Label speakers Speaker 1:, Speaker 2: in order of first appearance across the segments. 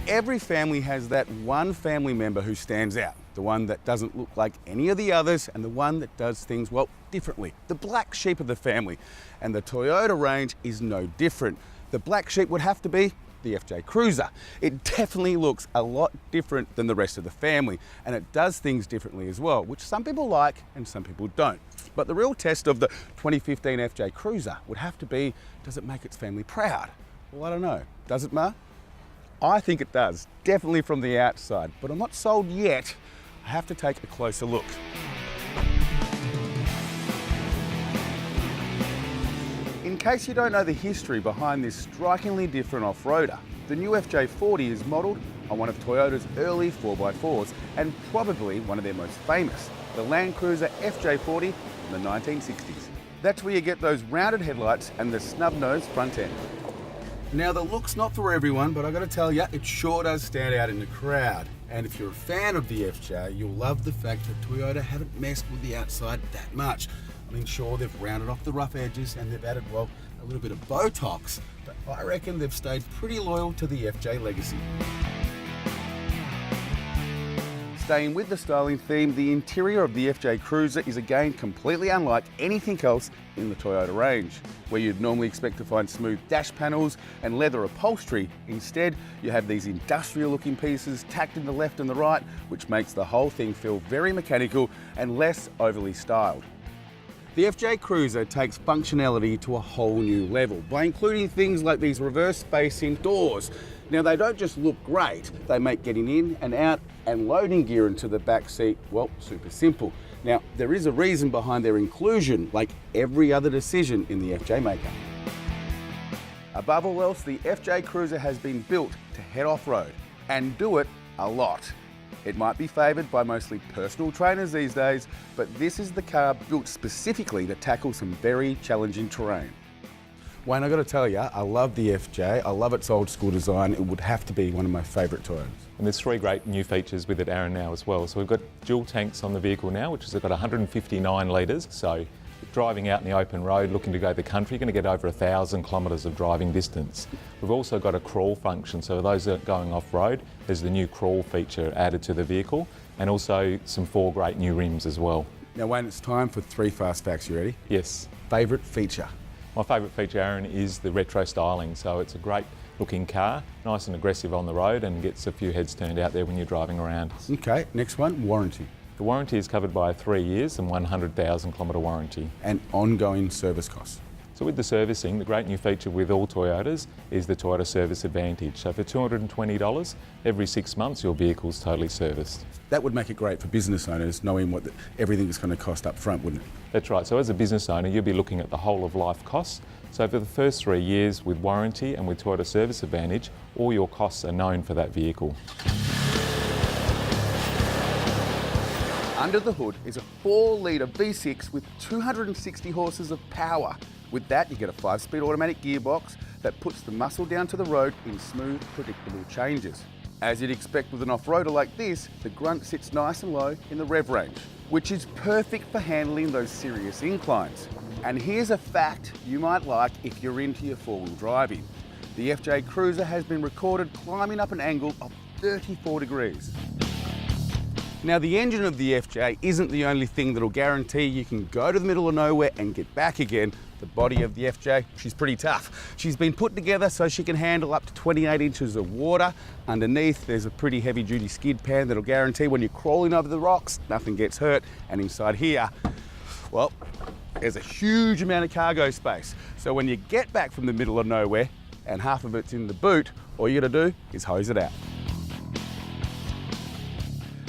Speaker 1: Every family has that one family member who stands out, the one that doesn't look like any of the others and the one that does things, well, differently. The black sheep of the family. And the Toyota range is no different. The black sheep would have to be the FJ Cruiser. It definitely looks a lot different than the rest of the family, and it does things differently as well, which some people like and some people don't. But the real test of the 2015 FJ Cruiser would have to be, does it make its family proud? Well, I don't know. Does it, Ma? I think it does, definitely from the outside, but I'm not sold yet. I have to take a closer look. In case you don't know the history behind this strikingly different off-roader, the new FJ40 is modelled on one of Toyota's early 4x4s and probably one of their most famous, the Land Cruiser FJ40 from the 1960s. That's where you get those rounded headlights and the snub-nosed front end. Now, the look's not for everyone, but I gotta tell you, it sure does stand out in the crowd. And if you're a fan of the FJ, you'll love the fact that Toyota haven't messed with the outside that much. I mean, sure, they've rounded off the rough edges and they've added, well, a little bit of Botox, but I reckon they've stayed pretty loyal to the FJ legacy. Staying with the styling theme, the interior of the FJ Cruiser is again completely unlike anything else in the Toyota range. Where you'd normally expect to find smooth dash panels and leather upholstery, instead you have these industrial looking pieces tacked in the left and the right, which makes the whole thing feel very mechanical and less overly styled. The FJ Cruiser takes functionality to a whole new level by including things like these reverse facing doors. Now, they don't just look great, they make getting in and out and loading gear into the back seat, well, super simple. Now, there is a reason behind their inclusion, like every other decision in the FJ maker. Above all else, the FJ Cruiser has been built to head off-road and do it a lot. It might be favoured by mostly personal trainers these days, but this is the car built specifically to tackle some very challenging terrain. Wayne, I got to tell you, I love the FJ. I love its old school design. It would have to be one of my favourite Toyotas.
Speaker 2: And there's three great new features with it, Aaron, now as well. So we've got dual tanks on the vehicle now, which has got 159 litres. So driving out in the open road, looking to go to the country, you're going to get over 1,000 kilometres of driving distance. We've also got a crawl function, so for those that are going off-road, there's the new crawl feature added to the vehicle, and also some 4 great new rims as well.
Speaker 1: Now, Wayne, it's time for 3 fast facts. You ready?
Speaker 2: Yes.
Speaker 1: Favourite feature?
Speaker 2: My favourite feature, Aaron, is the retro styling. So it's a great looking car, nice and aggressive on the road, and gets a few heads turned out there when you're driving around.
Speaker 1: Okay, next one, warranty.
Speaker 2: The warranty is covered by a 3 years and 100,000 kilometre warranty.
Speaker 1: And ongoing service costs.
Speaker 2: So with the servicing, the great new feature with all Toyotas is the Toyota Service Advantage. So for $220, every 6 months your vehicle's totally serviced.
Speaker 1: That would make it great for business owners, knowing what everything is going to cost up front, wouldn't it?
Speaker 2: That's right. So as a business owner, you'll be looking at the whole of life costs. So for the first 3 years with warranty and with Toyota Service Advantage, all your costs are known for that vehicle.
Speaker 1: Under the hood is a 4-litre V6 with 260 horses of power. With that, you get a 5-speed automatic gearbox that puts the muscle down to the road in smooth, predictable changes. As you'd expect with an off-roader like this, the grunt sits nice and low in the rev range, which is perfect for handling those serious inclines. And here's a fact you might like if you're into your 4-wheel driving. The FJ Cruiser has been recorded climbing up an angle of 34 degrees. Now, the engine of the FJ isn't the only thing that'll guarantee you can go to the middle of nowhere and get back again. The body of the FJ, she's pretty tough. She's been put together so she can handle up to 28 inches of water. Underneath, there's a pretty heavy-duty skid pan that'll guarantee when you're crawling over the rocks, nothing gets hurt. And inside here, well, there's a huge amount of cargo space. So when you get back from the middle of nowhere and half of it's in the boot, all you gotta do is hose it out.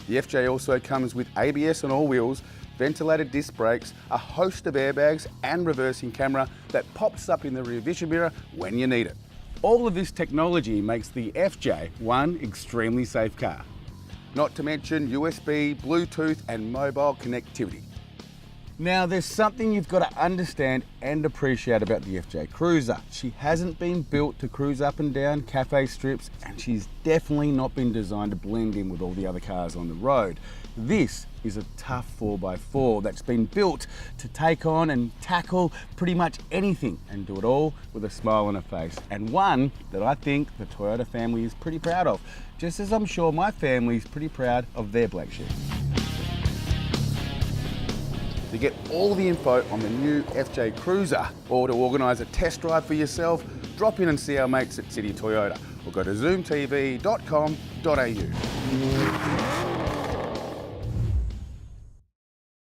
Speaker 1: The FJ also comes with ABS on all wheels, ventilated disc brakes, a host of airbags and reversing camera that pops up in the rear vision mirror when you need it. All of this technology makes the FJ one extremely safe car. Not to mention USB, Bluetooth and mobile connectivity. Now, there's something you've got to understand and appreciate about the FJ Cruiser. She hasn't been built to cruise up and down cafe strips, and she's definitely not been designed to blend in with all the other cars on the road. This is a tough 4x4 that's been built to take on and tackle pretty much anything and do it all with a smile on her face, and one that I think the Toyota family is pretty proud of, just as I'm sure my family is pretty proud of their black sheep. To get all the info on the new FJ Cruiser or to organise a test drive for yourself, drop in and see our mates at City Toyota or go to zoomtv.com.au.